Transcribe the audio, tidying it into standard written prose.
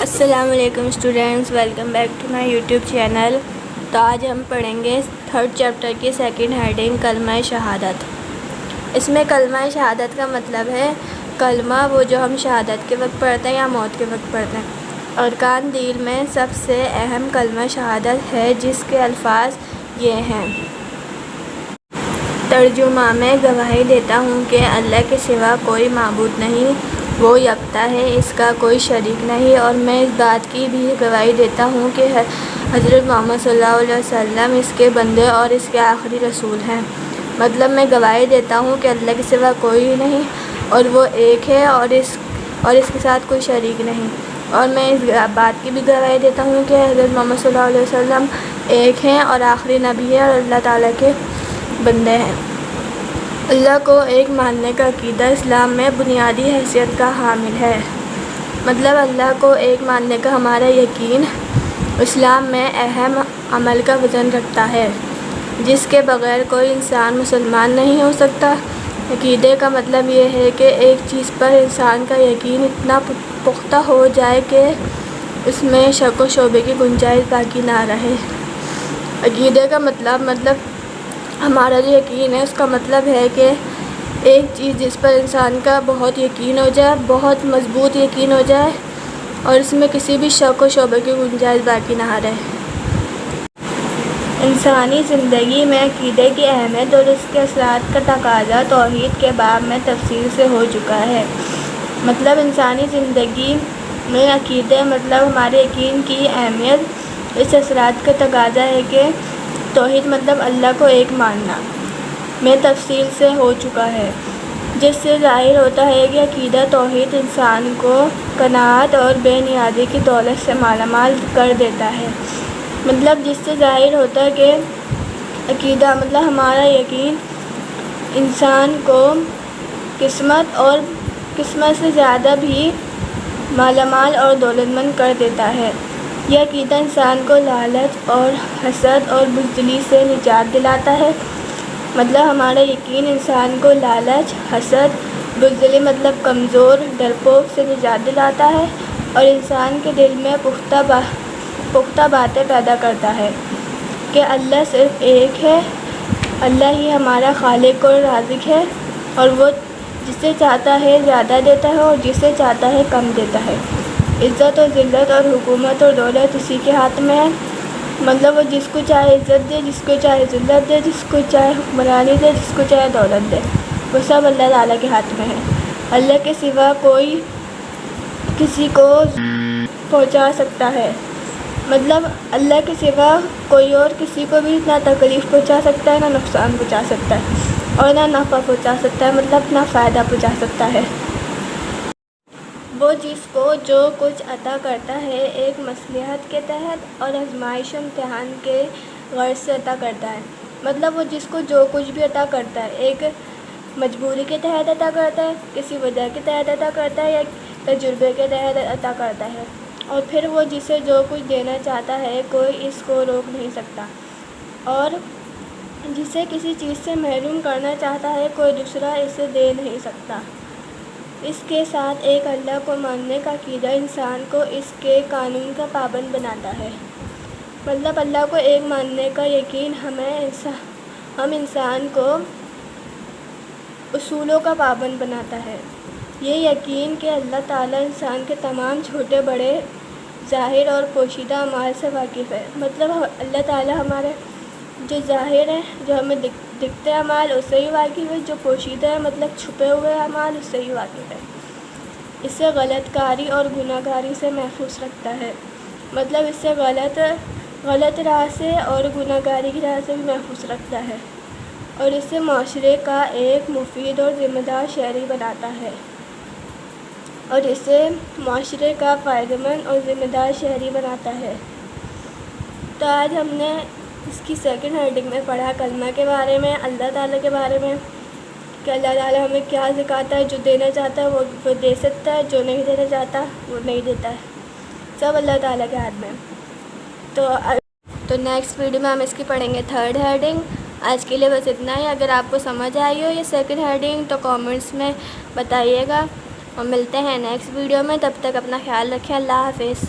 السلام علیکم students, welcome back to my YouTube channel. تو آج ہم پڑھیں گے 3rd چیپٹر کی 2nd ہیڈنگ کلمہ شہادت۔ اس میں کلمہ شہادت کا مطلب ہے کلمہ وہ جو ہم شہادت کے وقت پڑھتے ہیں یا موت کے وقت پڑھتے ہیں۔ ارکان دین میں سب سے اہم کلمہ شہادت ہے، جس کے الفاظ یہ ہیں: ترجمہ: میں گواہی دیتا ہوں کہ اللہ کے سوا کوئی معبود نہیں، وہ یکتا ہے، اس کا کوئی شریک نہیں، اور میں اس بات کی بھی گواہی دیتا ہوں کہ حضرت محمد صلی اللہ علیہ وسلم اس کے بندے اور اس کے آخری رسول ہیں۔ مطلب میں گواہی دیتا ہوں کہ اللہ کے سوا کوئی نہیں اور وہ ایک ہے اور اس کے ساتھ کوئی شریک نہیں، اور میں اس بات کی بھی گواہی دیتا ہوں کہ حضرت محمد صلی اللہ علیہ وسلم ایک ہیں اور آخری نبی ہے اور اللہ تعالیٰ کے بندے ہیں۔ اللہ کو ایک ماننے کا عقیدہ اسلام میں بنیادی حیثیت کا حامل ہے۔ مطلب اللہ کو ایک ماننے کا ہمارا یقین اسلام میں اہم عمل کا وزن رکھتا ہے، جس کے بغیر کوئی انسان مسلمان نہیں ہو سکتا۔ عقیدے کا مطلب یہ ہے کہ ایک چیز پر انسان کا یقین اتنا پختہ ہو جائے کہ اس میں شک و شبہے کی گنجائش باقی نہ رہے۔ عقیدے کا مطلب ہمارا جو یقین ہے اس کا مطلب ہے کہ ایک چیز جس پر انسان کا بہت یقین ہو جائے، بہت مضبوط یقین ہو جائے، اور اس میں کسی بھی شک و شبہے کی گنجائش باقی نہ رہے۔ انسانی زندگی میں عقیدے کی اہمیت اور اس کے اثرات کا تقاضا توحید کے باب میں تفصیل سے ہو چکا ہے۔ مطلب انسانی زندگی میں عقیدے ہمارے یقین کی اہمیت، اس اثرات کا تقاضا ہے کہ توحید اللہ کو ایک ماننا میں تفصیل سے ہو چکا ہے، جس سے ظاہر ہوتا ہے کہ عقیدہ توحید انسان کو قناعت اور بے نیازی کی دولت سے مالا مال کر دیتا ہے۔ جس سے ظاہر ہوتا ہے کہ عقیدہ ہمارا یقین انسان کو قسمت سے زیادہ بھی مالا مال اور دولت مند کر دیتا ہے۔ یہ عقیدہ انسان کو لالچ اور حسد اور بزدلی سے نجات دلاتا ہے۔ ہمارا یقین انسان کو لالچ، حسد، بزدلی کمزور، ڈرپوک سے نجات دلاتا ہے اور انسان کے دل میں پختہ باتیں پیدا کرتا ہے کہ اللہ صرف ایک ہے، اللہ ہی ہمارا خالق اور رازق ہے، اور وہ جسے چاہتا ہے زیادہ دیتا ہے اور جسے چاہتا ہے کم دیتا ہے۔ عزت اور ذلت اور حکومت اور دولت اسی کے ہاتھ میں ہے۔ وہ جس کو چاہے عزت دے، جس کو چاہے ذلت دے، جس کو چاہے حکمرانی دے، جس کو چاہے دولت دے، وہ سب اللہ تعالیٰ کے ہاتھ میں ہے۔ اللہ کے سوا کوئی کسی کو پہنچا سکتا ہے، اللہ کے سوا کوئی اور کسی کو بھی نہ تکلیف پہنچا سکتا ہے، نہ نقصان پہنچا سکتا ہے، اور نہ نفع پہنچا سکتا ہے، نہ فائدہ پہنچا سکتا ہے۔ وہ جس کو جو کچھ عطا کرتا ہے ایک مصلحت کے تحت اور آزمائش و امتحان کے غرض سے عطا کرتا ہے۔ وہ جس کو جو کچھ بھی عطا کرتا ہے ایک مجبوری کے تحت عطا کرتا ہے، کسی وجہ کے تحت عطا کرتا ہے یا تجربے کے تحت عطا کرتا ہے، اور پھر وہ جسے جو کچھ دینا چاہتا ہے کوئی اس کو روک نہیں سکتا، اور جسے کسی چیز سے محروم کرنا چاہتا ہے کوئی دوسرا اسے دے نہیں سکتا۔ اس کے ساتھ ایک اللہ کو ماننے کا عقیدہ انسان کو اس کے قانون کا پابند بناتا ہے۔ اللہ کو ایک ماننے کا یقین ہم انسان کو اصولوں کا پابند بناتا ہے۔ یہ یقین کہ اللہ تعالیٰ انسان کے تمام چھوٹے بڑے ظاہر اور پوشیدہ اعمال سے واقف ہے۔ اللہ تعالیٰ ہمارے جو ظاہر ہے، جو ہمیں دکھتے اعمال اس سے ہی واقف ہے، جو پوشیدہ ہے چھپے ہوئے اعمال اس سے ہی واقف ہے۔ اسے غلط کاری اور گناہ گاری سے محفوظ رکھتا ہے۔ اس سے غلط راہ سے اور گناہ گاری کی راہ سے بھی محفوظ رکھتا ہے، اور اسے معاشرے کا ایک مفید اور ذمہ دار شہری بناتا ہے، اور اسے معاشرے کا فائدہ مند اور ذمہ دار شہری بناتا ہے۔ تو آج ہم نے اس کی 2nd ہیڈنگ میں پڑھا کلمہ کے بارے میں، اللہ تعالیٰ کے بارے میں، کہ اللہ تعالیٰ ہمیں کیا سکھاتا ہے، جو دینا چاہتا ہے وہ دے سکتا ہے، جو نہیں دینا چاہتا وہ نہیں دیتا ہے، سب اللہ تعالیٰ کے ہاتھ میں۔ تو نیکسٹ ویڈیو میں ہم اس کی پڑھیں گے 3rd ہیڈنگ آج کے لیے بس اتنا ہی. اگر آپ کو سمجھ آئی ہو یہ سیکنڈ ہیڈنگ تو کامنٹس میں بتائیے گا، اور ملتے ہیں نیکسٹ ویڈیو میں. تب تک اپنا خیال رکھیں. اللہ حافظ.